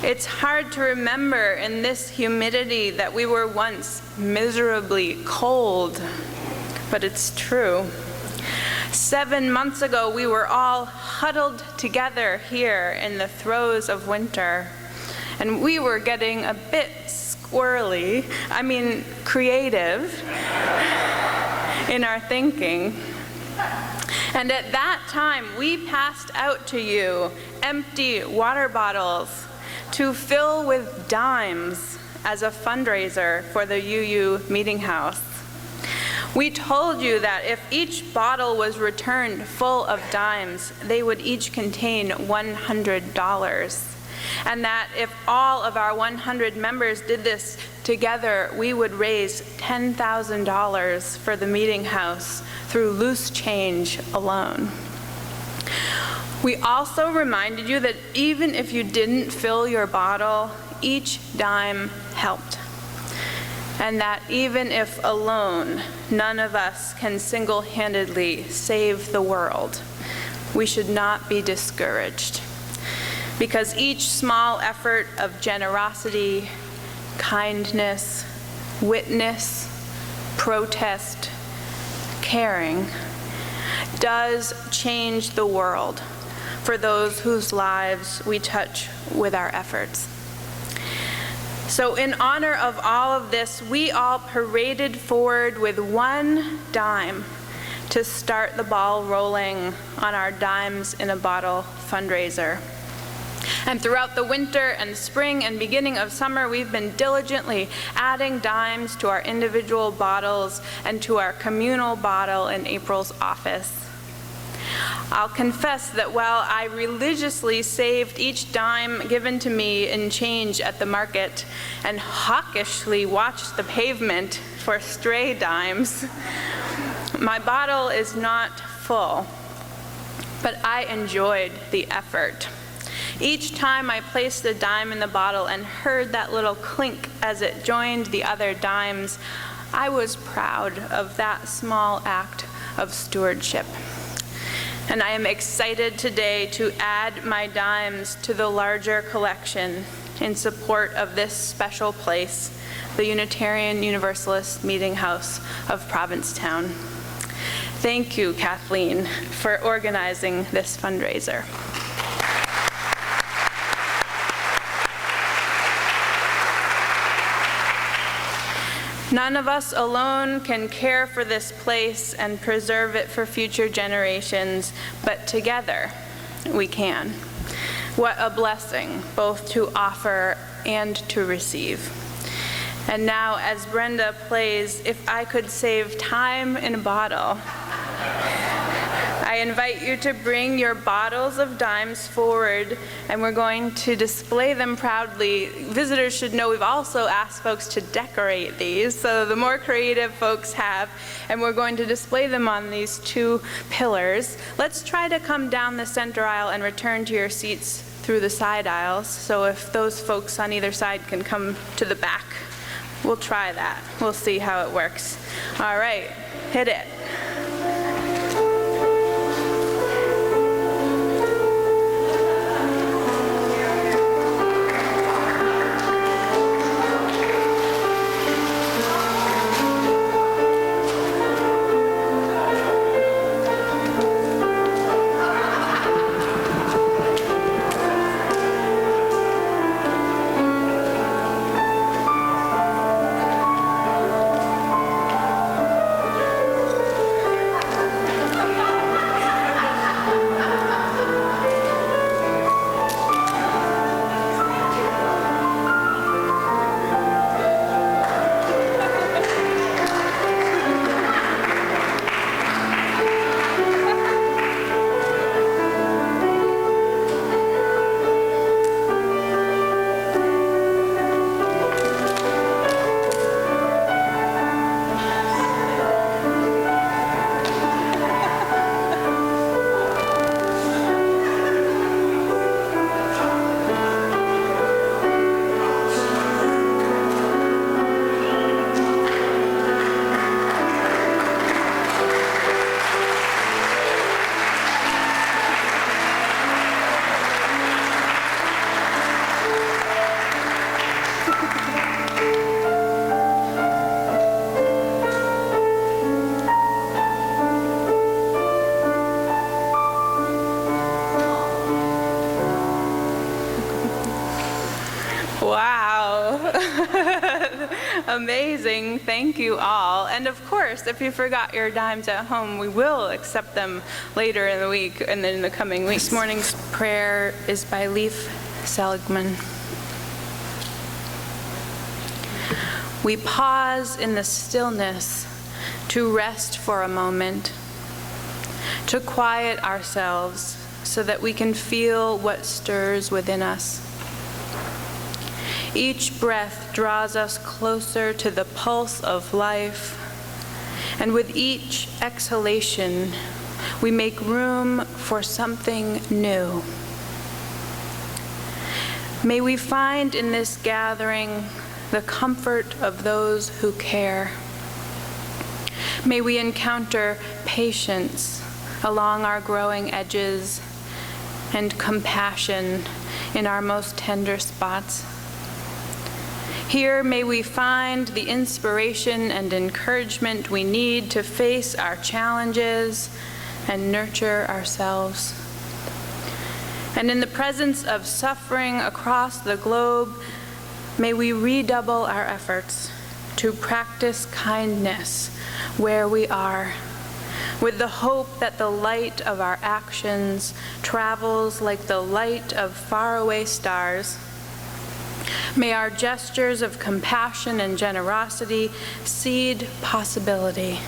It's hard to remember in this humidity that we were once miserably cold, but it's true. 7 months ago, we were all huddled together here in the throes of winter, and we were getting a bit creative in our thinking. And at that time, we passed out to you empty water bottles to fill with dimes as a fundraiser for the UU Meeting House. We told you that if each bottle was returned full of dimes, they would each contain $100. And that if all of our 100 members did this together, we would raise $10,000 for the Meeting House through loose change alone. We also reminded you that even if you didn't fill your bottle, each dime helped. And that even if alone, none of us can single-handedly save the world, we should not be discouraged. Because each small effort of generosity, kindness, witness, protest, caring, does change the world for those whose lives we touch with our efforts. So in honor of all of this, we all paraded forward with one dime to start the ball rolling on our Dimes in a Bottle fundraiser. And throughout the winter and spring and beginning of summer, we've been diligently adding dimes to our individual bottles and to our communal bottle in April's office. I'll confess that while I religiously saved each dime given to me in change at the market and hawkishly watched the pavement for stray dimes, my bottle is not full, but I enjoyed the effort. Each time I placed a dime in the bottle and heard that little clink as it joined the other dimes, I was proud of that small act of stewardship. And I am excited today to add my dimes to the larger collection in support of this special place, the Unitarian Universalist Meeting House of Provincetown. Thank you, Kathleen, for organizing this fundraiser. None of us alone can care for this place and preserve it for future generations, but together we can. What a blessing, both to offer and to receive. And now, as Brenda plays If I Could Save Time in a Bottle, I invite you to bring your bottles of dimes forward, and we're going to display them proudly. Visitors should know we've also asked folks to decorate these, so the more creative folks have, and we're going to display them on these two pillars. Let's try to come down the center aisle and return to your seats through the side aisles, so if those folks on either side can come to the back. We'll try that. We'll see how it works. All right, hit it. Wow. Amazing. Thank you all. And of course, if you forgot your dimes at home, we will accept them later in the week and then in the coming weeks. This morning's prayer is by Leif Seligman. We pause in the stillness to rest for a moment, to quiet ourselves so that we can feel what stirs within us. Each breath draws us closer to the pulse of life, and with each exhalation, we make room for something new. May we find in this gathering the comfort of those who care. May we encounter patience along our growing edges and compassion in our most tender spots. Here may we find the inspiration and encouragement we need to face our challenges and nurture ourselves. And in the presence of suffering across the globe, may we redouble our efforts to practice kindness where we are, with the hope that the light of our actions travels like the light of faraway stars. May our gestures of compassion and generosity seed possibility.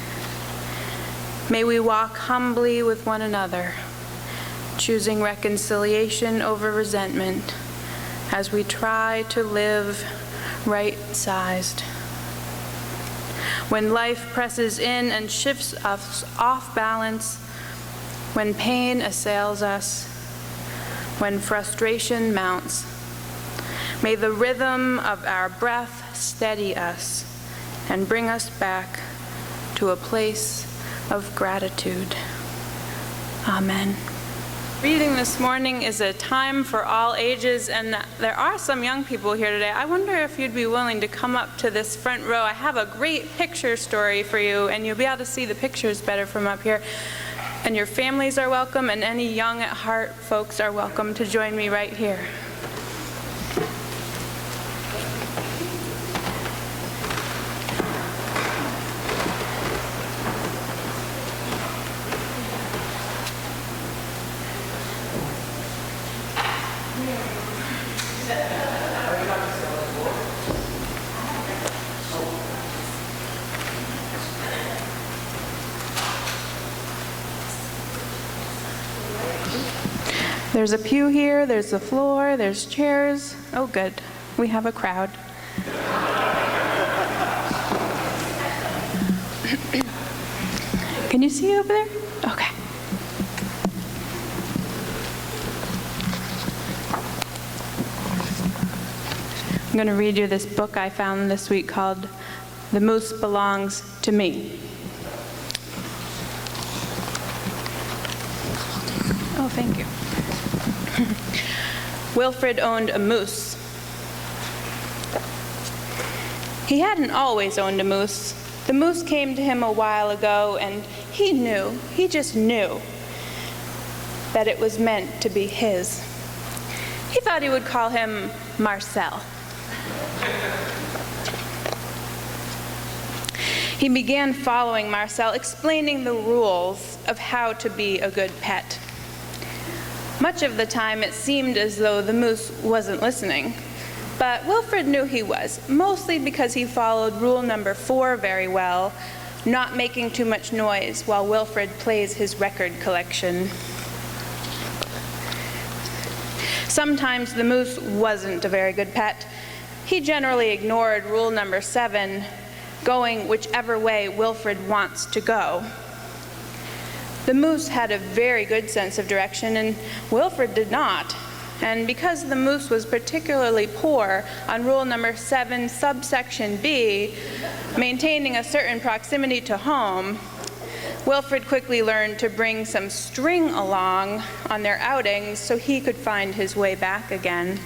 May we walk humbly with one another, choosing reconciliation over resentment as we try to live right-sized. When life presses in and shifts us off balance, when pain assails us, when frustration mounts, may the rhythm of our breath steady us and bring us back to a place of gratitude. Amen. Reading this morning is a time for all ages, and there are some young people here today. I wonder if you'd be willing to come up to this front row. I have a great picture story for you, and you'll be able to see the pictures better from up here. And your families are welcome, and any young at heart folks are welcome to join me right here. There's a pew here, there's the floor, there's chairs. Oh, good. We have a crowd. Can you see over there? Okay. I'm going to read you this book I found this week called The Moose Belongs to Me. Oh, thank you. Wilfred owned a moose. He hadn't always owned a moose. The moose came to him a while ago, and he just knew that it was meant to be his. He thought he would call him Marcel. He began following Marcel, explaining the rules of how to be a good pet. Much of the time, it seemed as though the moose wasn't listening. But Wilfred knew he was, mostly because he followed rule number 4 very well, not making too much noise while Wilfred plays his record collection. Sometimes the moose wasn't a very good pet. He generally ignored rule number 7, going whichever way Wilfred wants to go. The moose had a very good sense of direction, and Wilfred did not. And because the moose was particularly poor on rule number 7, subsection B, maintaining a certain proximity to home, Wilfred quickly learned to bring some string along on their outings so he could find his way back again.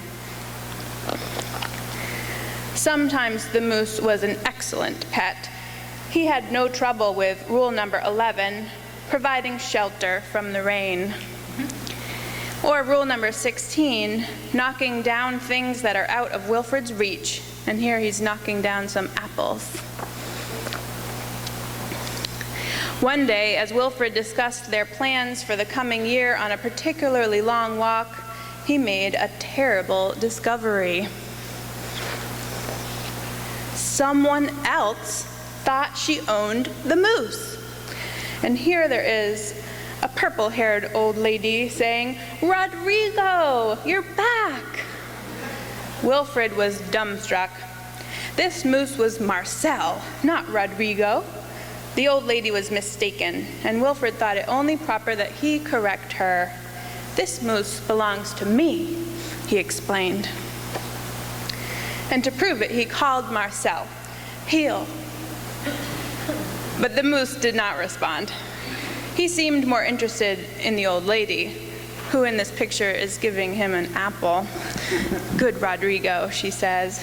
Sometimes the moose was an excellent pet. He had no trouble with rule number 11, providing shelter from the rain. Or rule number 16, knocking down things that are out of Wilfred's reach. And here he's knocking down some apples. One day, as Wilfred discussed their plans for the coming year on a particularly long walk, he made a terrible discovery. Someone else thought she owned the moose. And here there is a purple-haired old lady saying, "Rodrigo, you're back!" Wilfred was dumbstruck. This moose was Marcel, not Rodrigo. The old lady was mistaken, and Wilfred thought it only proper that he correct her. "This moose belongs to me," he explained. And to prove it, he called Marcel, "Heel." But the moose did not respond. He seemed more interested in the old lady, who in this picture is giving him an apple. "Good Rodrigo," she says.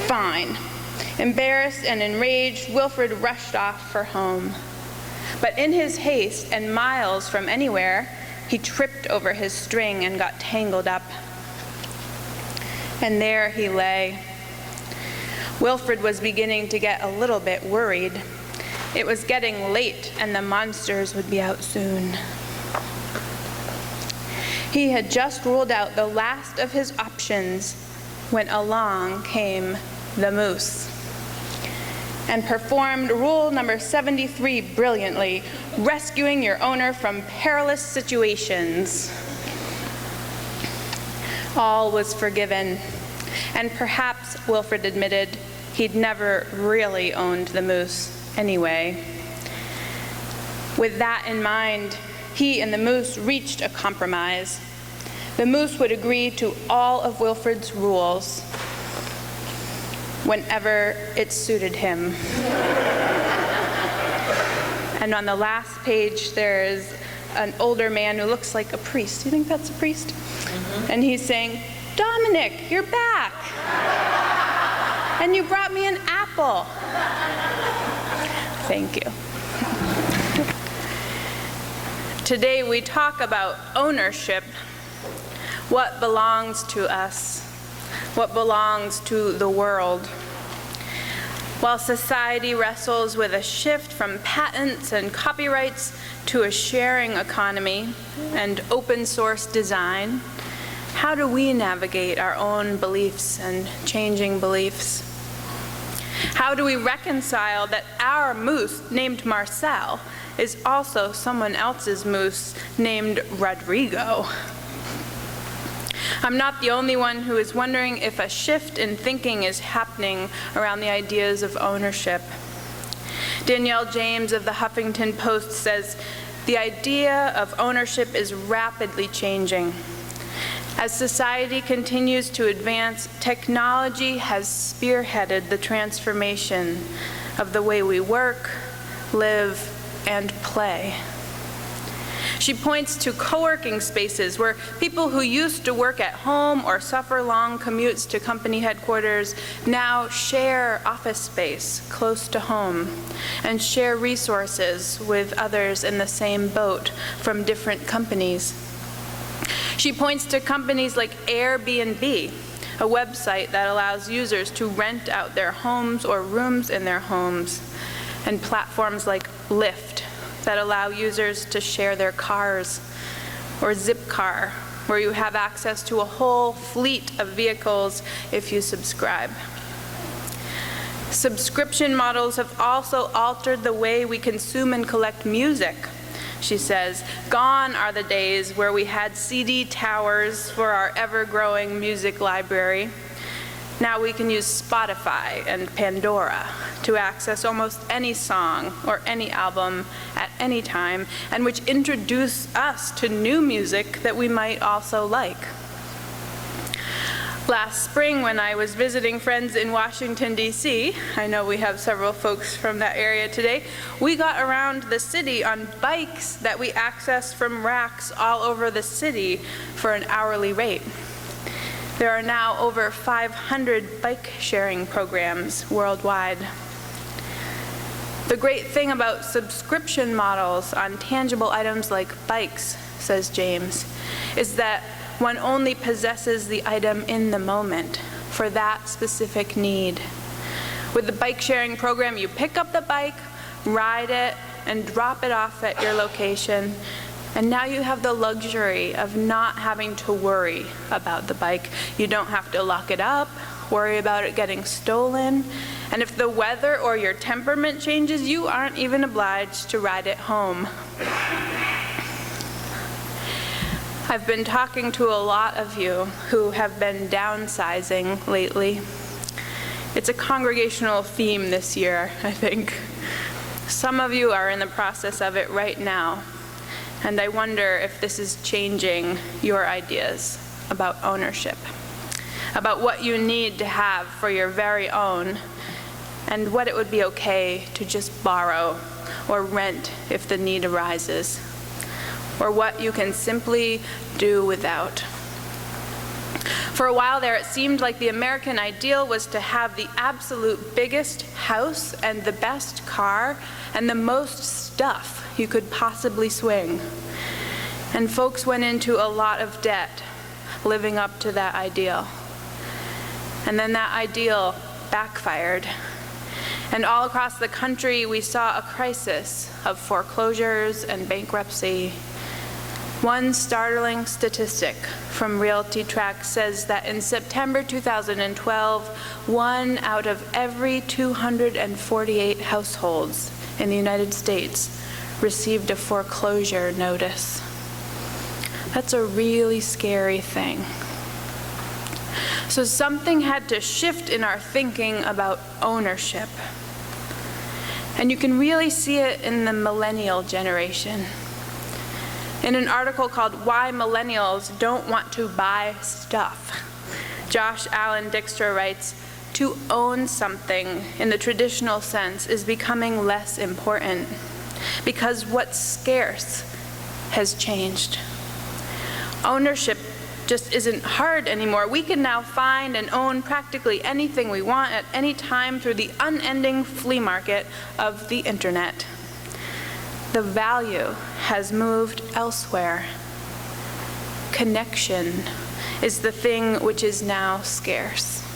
Fine. Embarrassed and enraged, Wilfred rushed off for home. But in his haste and miles from anywhere, he tripped over his string and got tangled up. And there he lay. Wilfred was beginning to get a little bit worried. It was getting late and the monsters would be out soon. He had just ruled out the last of his options when along came the moose and performed rule number 73 brilliantly, rescuing your owner from perilous situations. All was forgiven, and perhaps, Wilfred admitted, he'd never really owned the moose anyway. With that in mind, he and the moose reached a compromise. The moose would agree to all of Wilfred's rules whenever it suited him. And on the last page, there is an older man who looks like a priest. Do you think that's a priest? Mm-hmm. And he's saying, "Dominic, you're back. And you brought me an apple." Thank you. Today we talk about ownership. What belongs to us? What belongs to the world? While society wrestles with a shift from patents and copyrights to a sharing economy and open source design, how do we navigate our own beliefs and changing beliefs? How do we reconcile that our moose named Marcel is also someone else's moose named Rodrigo? I'm not the only one who is wondering if a shift in thinking is happening around the ideas of ownership. Danielle James of the Huffington Post says, "The idea of ownership is rapidly changing. As society continues to advance, technology has spearheaded the transformation of the way we work, live, and play." She points to co-working spaces where people who used to work at home or suffer long commutes to company headquarters now share office space close to home and share resources with others in the same boat from different companies. She points to companies like Airbnb, a website that allows users to rent out their homes or rooms in their homes, and platforms like Lyft that allow users to share their cars, or Zipcar, where you have access to a whole fleet of vehicles if you subscribe. Subscription models have also altered the way we consume and collect music. She says, "Gone are the days where we had CD towers for our ever-growing music library. Now we can use Spotify and Pandora to access almost any song or any album at any time, and which introduce us to new music that we might also like." Last spring, when I was visiting friends in Washington, D.C., I know we have several folks from that area today, we got around the city on bikes that we accessed from racks all over the city for an hourly rate. There are now over 500 bike sharing programs worldwide. The great thing about subscription models on tangible items like bikes says James, is that one only possesses the item in the moment for that specific need. With the bike sharing program, you pick up the bike, ride it, and drop it off at your location. And now you have the luxury of not having to worry about the bike. You don't have to lock it up, worry about it getting stolen. And if the weather or your temperament changes, you aren't even obliged to ride it home. I've been talking to a lot of you who have been downsizing lately. It's a congregational theme this year, I think. Some of you are in the process of it right now, and I wonder if this is changing your ideas about ownership, about what you need to have for your very own, and what it would be okay to just borrow or rent if the need arises, or what you can simply do without. For a while there, it seemed like the American ideal was to have the absolute biggest house and the best car and the most stuff you could possibly swing. And folks went into a lot of debt living up to that ideal. And then that ideal backfired. And all across the country, we saw a crisis of foreclosures and bankruptcy. One startling statistic from Realty Track says that in September 2012, 1 out of every 248 households in the United States received a foreclosure notice. That's a really scary thing. So something had to shift in our thinking about ownership. And you can really see it in the millennial generation. In an article called Why Millennials Don't Want to Buy Stuff, Josh Allen Dykstra writes, to own something in the traditional sense is becoming less important because what's scarce has changed. Ownership just isn't hard anymore. We can now find and own practically anything we want at any time through the unending flea market of the internet. The value has moved elsewhere. Connection is the thing which is now scarce.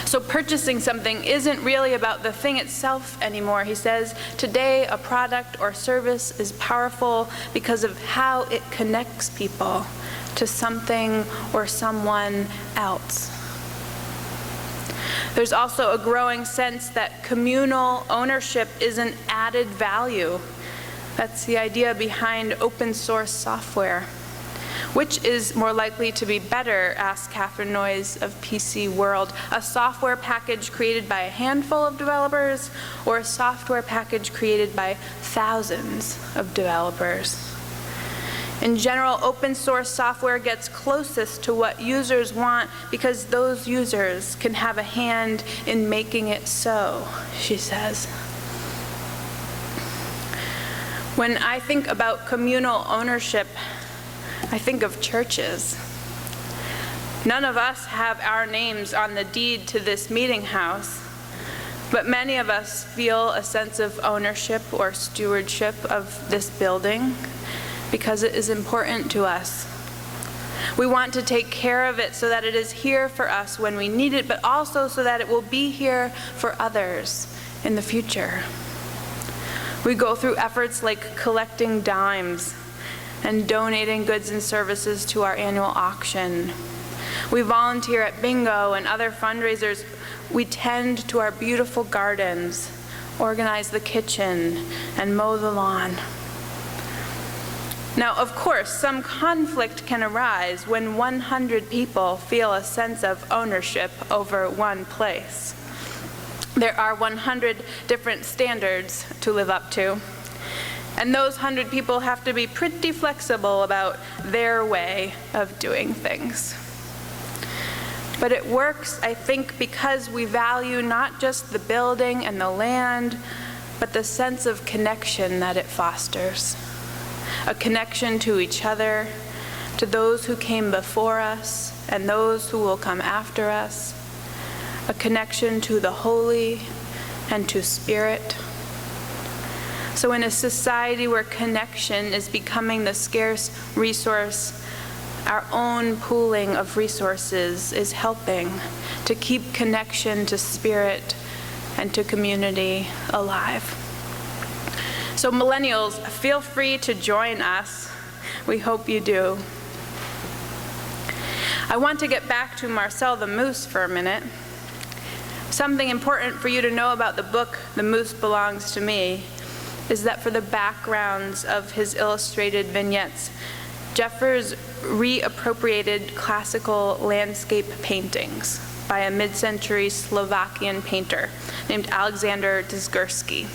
So purchasing something isn't really about the thing itself anymore. He says, today a product or service is powerful because of how it connects people to something or someone else. There's also a growing sense that communal ownership is an added value. That's the idea behind open source software. Which is more likely to be better, asked Catherine Noyes of PC World, a software package created by a handful of developers or a software package created by thousands of developers? In general, open source software gets closest to what users want because those users can have a hand in making it so, she says. When I think about communal ownership, I think of churches. None of us have our names on the deed to this meeting house, but many of us feel a sense of ownership or stewardship of this building because it is important to us. We want to take care of it so that it is here for us when we need it, but also so that it will be here for others in the future. We go through efforts like collecting dimes and donating goods and services to our annual auction. We volunteer at bingo and other fundraisers. We tend to our beautiful gardens, organize the kitchen, and mow the lawn. Now, of course, some conflict can arise when 100 people feel a sense of ownership over one place. There are 100 different standards to live up to. And those 100 people have to be pretty flexible about their way of doing things. But it works, I think, because we value not just the building and the land, but the sense of connection that it fosters. A connection to each other, to those who came before us and those who will come after us. A connection to the holy and to spirit. So in a society where connection is becoming the scarce resource, our own pooling of resources is helping to keep connection to spirit and to community alive. So millennials, feel free to join us. We hope you do. I want to get back to Marcel the Moose for a minute. Something important for you to know about the book, The Moose Belongs to Me, is that for the backgrounds of his illustrated vignettes, Jeffers reappropriated classical landscape paintings by a mid-century Slovakian painter named Alexander Dysgursky.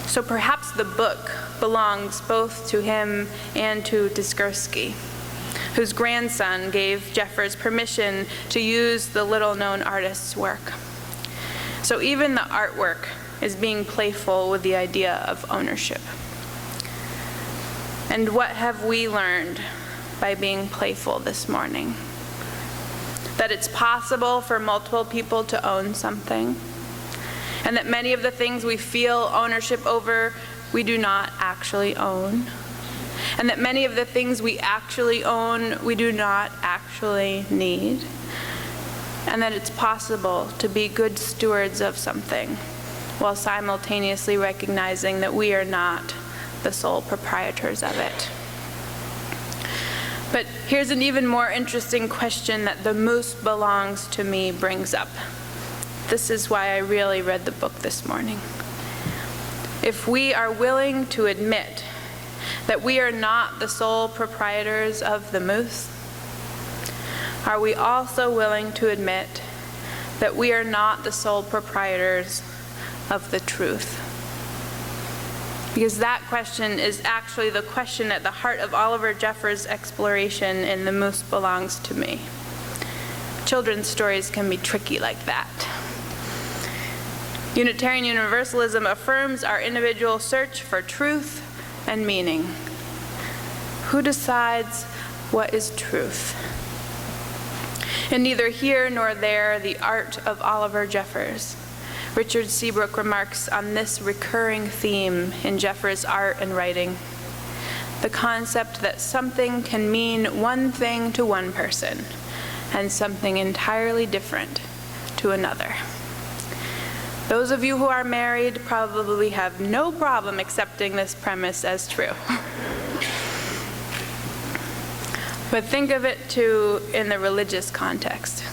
So perhaps the book belongs both to him and to Dysgursky, whose grandson gave Jeffers permission to use the little-known artist's work. So even the artwork is being playful with the idea of ownership. And what have we learned by being playful this morning? That it's possible for multiple people to own something, and that many of the things we feel ownership over, we do not actually own, and that many of the things we actually own, we do not actually need, and that it's possible to be good stewards of something while simultaneously recognizing that we are not the sole proprietors of it. But here's an even more interesting question that The Moose Belongs to Me brings up. This is why I really read the book this morning. If we are willing to admit that we are not the sole proprietors of the moose, are we also willing to admit that we are not the sole proprietors of the truth? Because that question is actually the question at the heart of Oliver Jeffers' exploration in The Moose Belongs to Me. Children's stories can be tricky like that. Unitarian Universalism affirms our individual search for truth and meaning. Who decides what is truth? In neither here nor there, The Art of Oliver Jeffers, Richard Seabrook remarks on this recurring theme in Jeffers' art and writing: the concept that something can mean one thing to one person and something entirely different to another. Those of you who are married probably have no problem accepting this premise as true. But think of it too in the religious context.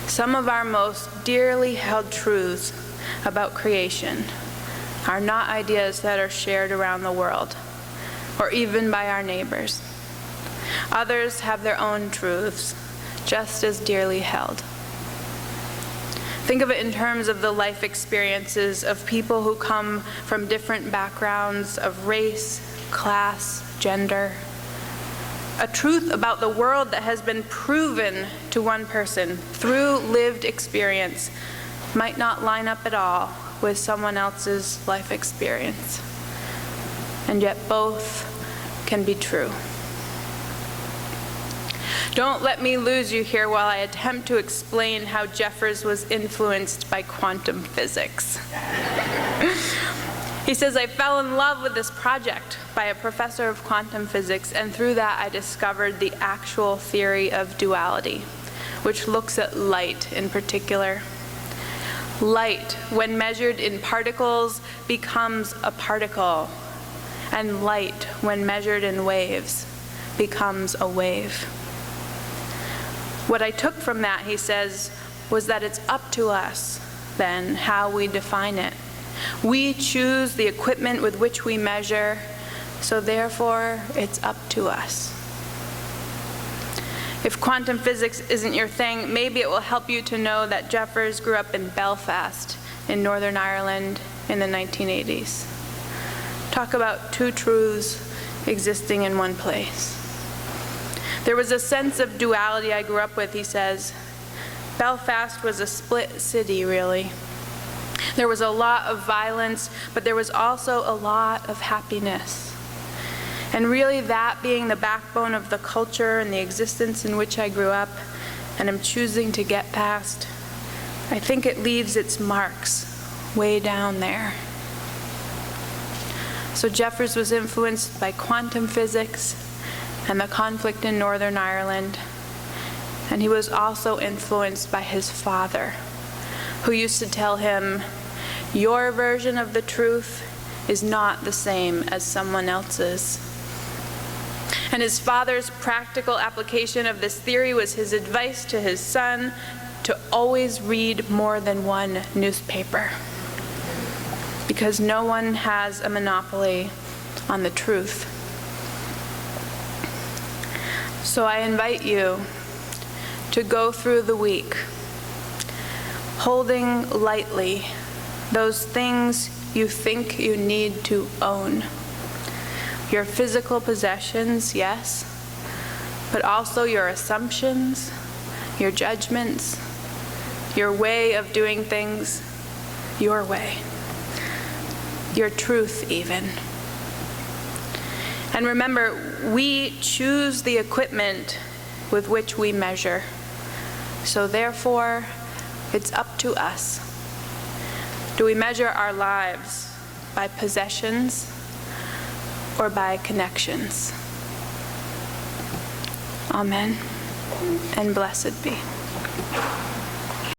Some of our most dearly held truths about creation are not ideas that are shared around the world, or even by our neighbors. Others have their own truths, just as dearly held. Think of it in terms of the life experiences of people who come from different backgrounds of race, class, gender. A truth about the world that has been proven to one person through lived experience might not line up at all with someone else's life experience. And yet both can be true. Don't let me lose you here while I attempt to explain how Jeffers was influenced by quantum physics. He says, I fell in love with this project by a professor of quantum physics, and through that I discovered the actual theory of duality, which looks at light in particular. Light, when measured in particles, becomes a particle, and light, when measured in waves, becomes a wave. What I took from that, he says, was that it's up to us, then, how we define it. We choose the equipment with which we measure, so therefore it's up to us. If quantum physics isn't your thing, maybe it will help you to know that Jeffers grew up in Belfast in Northern Ireland in the 1980s. Talk about two truths existing in one place. There was a sense of duality I grew up with, he says. Belfast was a split city, really. There was a lot of violence, but there was also a lot of happiness. And really that being the backbone of the culture and the existence in which I grew up and am choosing to get past, I think it leaves its marks way down there. So Jeffers was influenced by quantum physics and the conflict in Northern Ireland. And he was also influenced by his father, who used to tell him, "Your version of the truth is not the same as someone else's." And his father's practical application of this theory was his advice to his son to always read more than one newspaper, because no one has a monopoly on the truth. So I invite you to go through the week holding lightly those things you think you need to own. Your physical possessions, yes, but also your assumptions, your judgments, your way of doing things your way, your truth even. And remember, we choose the equipment with which we measure. So therefore, it's up to us. Do we measure our lives by possessions or by connections? Amen, and blessed be.